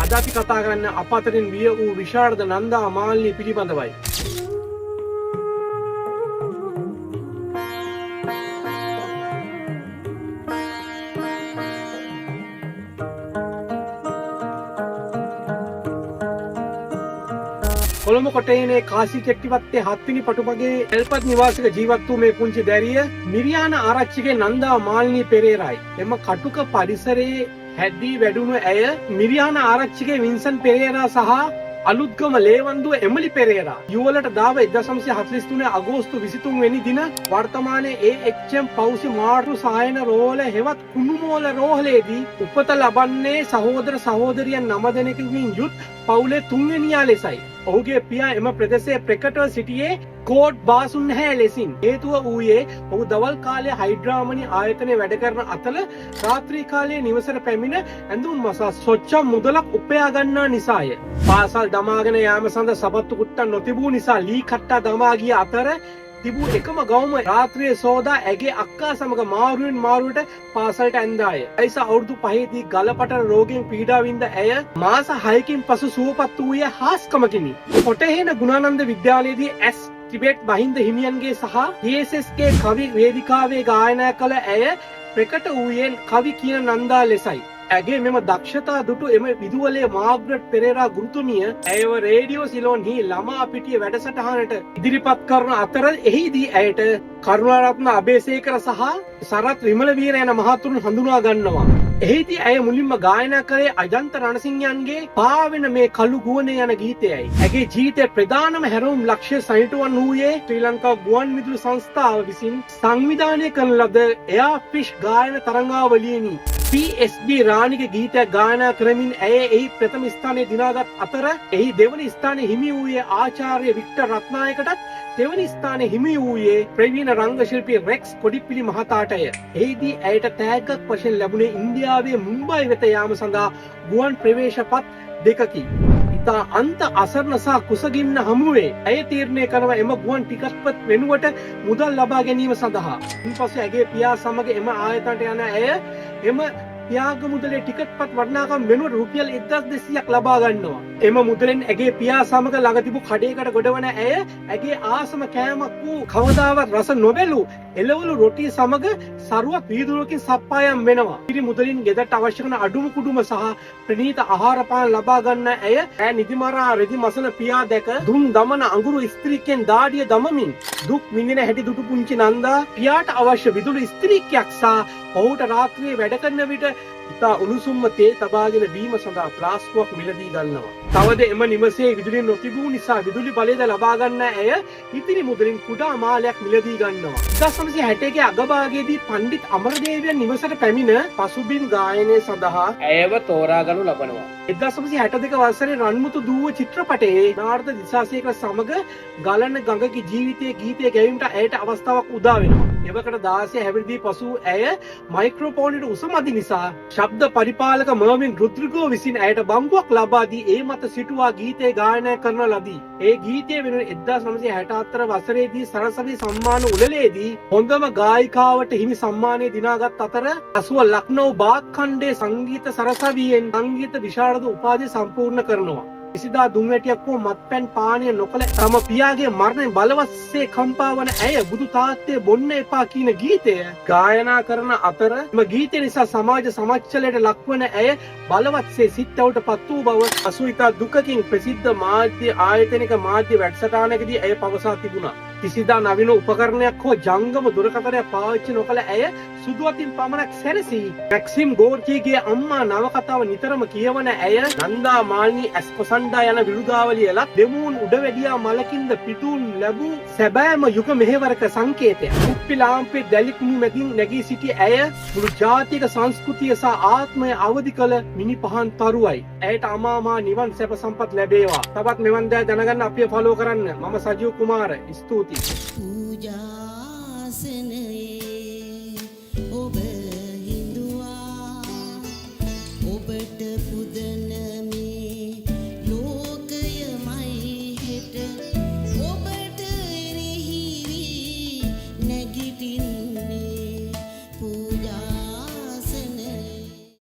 අද අපි කතා කරන්නේ අප අතරින් විය වූ විශාරද නන්දා මාලිනී පිළිබඳවයි. කොළඹ කොටේනේ කාසි චෙට්ටිවත්තේ 7 වෙනි පටුපගේ එල්පත් නිවාසික ජීවත් වූ මේ පුංචි දැරිය මිරියාන ආරච්චිගේ නන්දා මාලිනී පෙරේරායි. එම කටුක පරිසරයේ හැදී වැඩුණු ඇය මිරියාන ආරච්චිගේ වින්සන් පෙරේරා සහ අලුත්ගම ලේවන්දුව එමලි පෙරේරා යුවලට දාව 1943 අගෝස්තු 23 වෙනි දින වර්තමානයේ AHM පෞසි මාර්තු සායන රෝහල හෙවත් කුණුමෝල රෝහලේදී උපත ලබන්නේ සහෝදර සහෝදරියන් 9 දෙනෙකුගෙන් යුත් පවුලේ 3 වෙනියා ලෙසයි. ඔහුගේ පියා එම ප්‍රදේශයේ ප්‍රකටව සිටියේ කෝඩ් බාසුන් නැහැ ලෙසින්. හේතුව වූයේ ඔහු දවල් කාලයේ හයිඩ්‍රාමනි ආයතනයේ වැඩ කරන අතර රාත්‍රී කාලයේ නිවසට පැමිණ ඇඳුම් මසා සොච්චම් මුදලක් උපයා ගන්නා නිසාය. පාසල් දමාගෙන යාම සඳ සපත්තු කුට්ටක් නොතිබූ නිසා ලී කට්ටා දමා ගිය අතර තිබූ එකම ගවුම රාත්‍රියේ සෝදා ඇගේ අක්කා සමග මාරුවෙන් මාරුවට පාසලට ඇන්දාය. ඇයිස අවුරුදු 5දී ගලපටන රෝගයෙන් පීඩා වින්ද ඇය මාස 6කින් පසු සුවපත් වූයේ හාස්කමකිනි. කොටහේන ගුණානන්ද විද්‍යාලයේදී ඇස් ටිබෙට් බහින්ද හිමියන්ගේ සහ DSSK කවි වේදිකාවේ ගායනා කළ ඇය ප්‍රකට වූයේ කවි කියන නන්දා ලෙසයි. ඇගේ මෙම දක්ෂතා දුටු එම විදුවලේ මාග්‍රට් පෙරේරා ගුරුතුමිය ඇයව රේඩියෝ සිලෝන්හි ළමා පිටිය වැඩසටහනට ඉදිරිපත් කරන අතර එහිදී ඇයට කරුණාරත්න අබේසේකර සහ සරත් විමලවීර යන මහතුරුන් හඳුනා ගන්නවා. එහිදී ඇය මුලින්ම ගායනා කළේ අජන්ත රණසිංහයන්ගේ පාවෙන මේ කළු ගුවනේ යන ගීතයයි. ඇගේ ජීවිතයේ ප්‍රධානම හැරවුම් ලක්ෂ්‍ය සනිටුවන් වූයේ ශ්‍රී ලංකා ගුවන් විදුලි සංස්ථාව විසින් සංවිධානය කරන ලද එයා ෆිෂ් ගායන තරංගාවලියෙනි. PSB රාණිගේ ගීතයක් ගායනා කරමින් ඇය එහි ප්‍රථම ස්ථානය දිනාගත් අතර එහි දෙවන ස්ථානය හිමි වූයේ ආචාර්ය වික්ටර් රත්නායකටත් දෙවන ස්ථානය හිමි වූයේ ප්‍රවීණ රංග ශිල්පී රෙක්ස් කොඩිපිලි මහතාටය. එහිදී ඇයට තෑග්ගක් වශයෙන් ලැබුණේ ඉන්දියාවේ මුම්බයි වෙත යාම සඳහා ගුවන් ප්‍රවේශපත් දෙකකි. ඉතා අන්ත අසරණ සහ කුසගින්න හමුවේ ඇය තීරණය කරනවා එම ගුවන් ටිකට්පත් වෙනුවට මුදල් ලබා ගැනීම සඳහා. ඉන්පසු ඇගේ පියා සමග එම ආයතනට යන ඇය එම ත්‍යාග මුදලේ ටිකට්පත් වටිනාකම් වෙනුවට රුපියල් 1200ක් ලබා ගන්නවා. එම මුදලෙන් ඇගේ පියා සමග ළඟ තිබූ කඩේකට ගොඩවන ඇය ඇගේ ආසම කෑමක් වූ කවදාවත් රස නොබැලූ එළවලු රොටිය සමග සරුවක් වීදුරුවකින් සප්පායම් වෙනවා. ඉතින් මුදලින් ගෙදරට අවශ්‍ය කරන අඩුම කුඩුම සහ ප්‍රණීත ආහාර පාන ලබා ගන්න ඇය නිදිමරා රෙදි මසන පියා දැක දුම් දමන අඟුරු ස්ත්‍රීකෙන් දාඩිය දමමින් දුක් විඳින හැටි දුටු පුංචි නන්දා පියාට අවශ්‍ය විදුලි ස්ත්‍රීකයක් සහ ඔහුට රාත්‍රියේ වැඩ කරන විට ඉතා උණුසුම්ම තේ තබාගෙන බීම සඳහා ප්ලාස්කුවක් මිලදී ගන්නවා. තවද එම නිවසේ විදුලිය නොතිබූ නිසා විදුලි බලයද ලබා ගන්න ඇය ඉතිරි මුදලින් කුඩා මාලයක් මිලදී ගන්නවා. 1961 අගභාගයේදී පණ්ඩිත් අමරදේවයන් නිවසට පැමිණ පසුබිම් ගායනය සඳහා ඇයව තෝරා ගනු ලබනවා. 1962 වසරේ රන්මුතු දූව චිත්‍රපටයේ නාර්ද දිසාසේකර සමග ගලන ගඟගේ ජීවිතයේ ගීතය ගැයීමට ඇයට අවස්ථාවක් උදා වෙනවා. එවකට 16 හැවිරිදී පසු ඇය මයික්‍රොෆෝනයට උසමදි නිසා ශබ්ද පරිපාලක මර්වින් රුද්‍රිගෝ විසින් ඇයට බම්බුවක් ලබා දී ඒ මත සිටුවා ගීතය ගායනා කරන ලදී. ඒ ගීතය වෙනුවෙන් 1964 වසරේදී සරසවි සම්මාන උළෙලේදී හොඳම ගායිකාවට හිමි සම්මානය දිනාගත් අතර 80 ලක්නෝ බාග් ඛණ්ඩයේ සංගීත සරසවියෙන් සංගීත විශාරද උපාධිය සම්පූර්ණ කරනවා. කිසිදා දුම්වැටියක් හෝ මත්පැන් පානය නොකළ තම පියාගේ මරණයෙන් බලවත්සේ කම්පා වන ඇය බුදු තාත්තේ බොන්න එපා කියන ගීතය ගායනා කරන අතර එම ගීතය නිසා සමාජ සමච්චලයට ලක්වන ඇය බලවත්සේ සිත්තවට පත් වූ බව අසුයිතා දුකකින් ප්‍රසිද්ධ මාධ්‍ය ආයතනික මාධ්‍ය වැඩසටහනකදී ඇය පවසා තිබුණා. කිසිදා නවීන උපකරණයක් හෝ ජංගම දුරකථනයක් පාවිච්චි නොකළ ඇය සුදු අතින් පමණක් සැරසී මැක්සිම් ගෝර්කීගේ අම්මා නවකතාව නිතරම කියවන ඇය නන්දා මාලිනී ඇස්කොසන්ඩා යන විරුදාවලියලත් දෙමූන් උඩවැඩියා මලකින්ද පිටුන් ලැබූ සැබෑම යුග මෙහෙවරක සංකේතය. කුප්පි ලාම්පේ දැලිකුණු මැදින් නැගී සිටි ඇය මුළු ජාතික සංස්කෘතිය සහ ආත්මය අවදි කළ මිනි පහන් තරුවයි. ඇයට අමාමහා නිවන් සැප සම්පත් ලැබේවා. තවත් මෙවන් දෑ දැනගන්න අපිව ෆලෝ කරන්න. මම සජීව් කුමාර. ස්තුතියි. පූජාසනයේ ඔබ හිඳුවා ඔබට පුදනමි